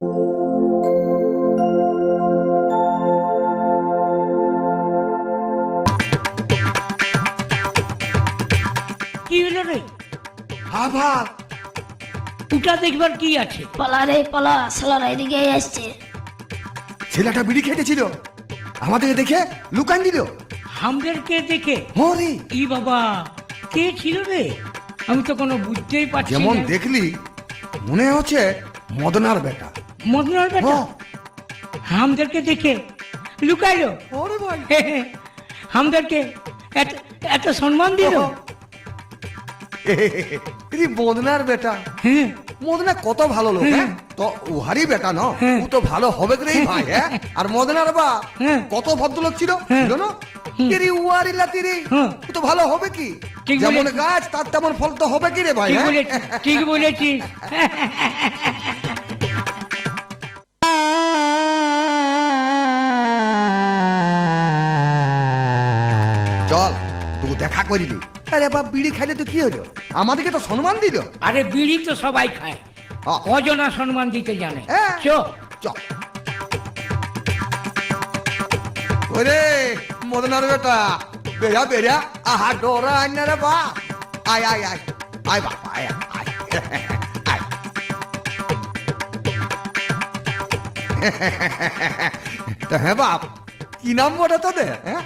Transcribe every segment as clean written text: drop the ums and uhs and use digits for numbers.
কি হলো রে? বাবা ওটা দেখবার কি আছে? পালা রে পালা, শালারা এদিকে আসছে। ছেলেটা বিড়ি খেতেছিল, আমাদের দেখে লুকান দিল। আমাদেরকে দেখে? হরি ই বাবা, কে ছিল রে? আমি তো কোনো বুঝতেই পারছি যেমন না। দেখলি মনে হচ্ছে মদনার বেটা। মদনার বেটা? আমাদেরকে দেখে লুকাইলো? ওরে ভাই আমাদেরকে এত সম্মান দিল? মদনার বেটা। হ্যাঁ মদনা কত ভালো লোক, হ্যাঁ তো উহারি বেটা ন, হ্যাঁ। ও তো ভালো হবে রে ভাই। হ্যাঁ আর মদনার বা হ্যাঁ। কত ভদ্রলোক ছিল, হ্যাঁ। ছিল না? তেরি উহারি লাতিরি, হ্যাঁ। ও তো ভালো হবে কি? ঠিক যেমন বলেছিস। গাছ তার তেমন ফল তো হবে কি রে ভাই? ঠিক হ্যাঁ? বলেছিস, ঠিক বলেছিস। চল তুই দেখা করিলি। আরে বাপ বিড়ি খাইলে তো কি হলো, আমাদেরকে তো সম্মান দিল। আরে বিড়ি তো সবাই খায়, হ্যাঁ। কজনা সম্মান দিতে জানে? হ্যাঁ। চো চল ওরে মদনার বেটা, বেড়া বেড়া আহা ডোরা আইনা রে বা, আয় আয় আয় আয় বাবা আয় আয় আয়। তা হ্যাঁ বাপ, কি নাম বলে তোদের? হ্যাঁ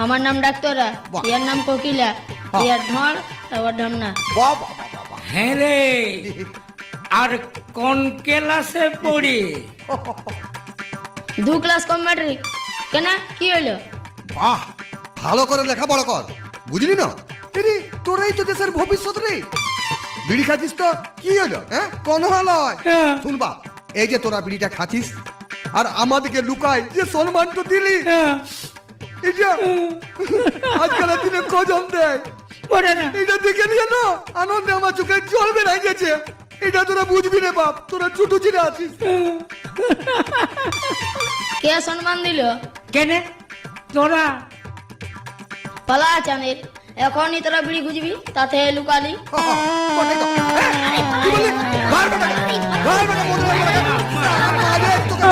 আমার নাম ডাক্তারা, বাহ। ইয়ার নাম কোকিলা, বাহ। ইয়ার ঢল, আবার ঢমনা। বাবা বাবা হ্যাঁ রে, আর কোন ক্লাসে পড়ি? 2 ক্লাস কম ম্যাট্রিক। কেন, কি হইলো? বাহ, ভালো করে লেখাপড়া কর, বুঝলি না? এরে তোরাই তো দেশের ভবিষ্যৎ রে। বিড়ি খাচ্ছিস তো কি হলো? হ্যাঁ কোন হলো? হ্যাঁ। শুন বাপ, এই যে তোরা বিড়িটা খাচ্ছিস আর আমাদেরকে লুকাই যে সম্মান তো দিলি, হ্যাঁ, এটা আজকালের দিনে কজন দেয়? পড়ে না। এটা দেখে নিয়ে না আনন্দে আমার চোখে জল বেড়ে গেছে। এটা তোরা বুঝবি না বাপ, তোরা ছোট ছেলে আছিস। কে সম্মান দিল? কেনে তোরা? পালা চাঁদের, এখনই তোরা বিড়ি খুঁজবি, তাতে লুকালি। কোথায় তো? হ্যাঁ? কি বললি? ঘর বেটা, ঘর বেটা, মদনের বেটা। আরে তোকে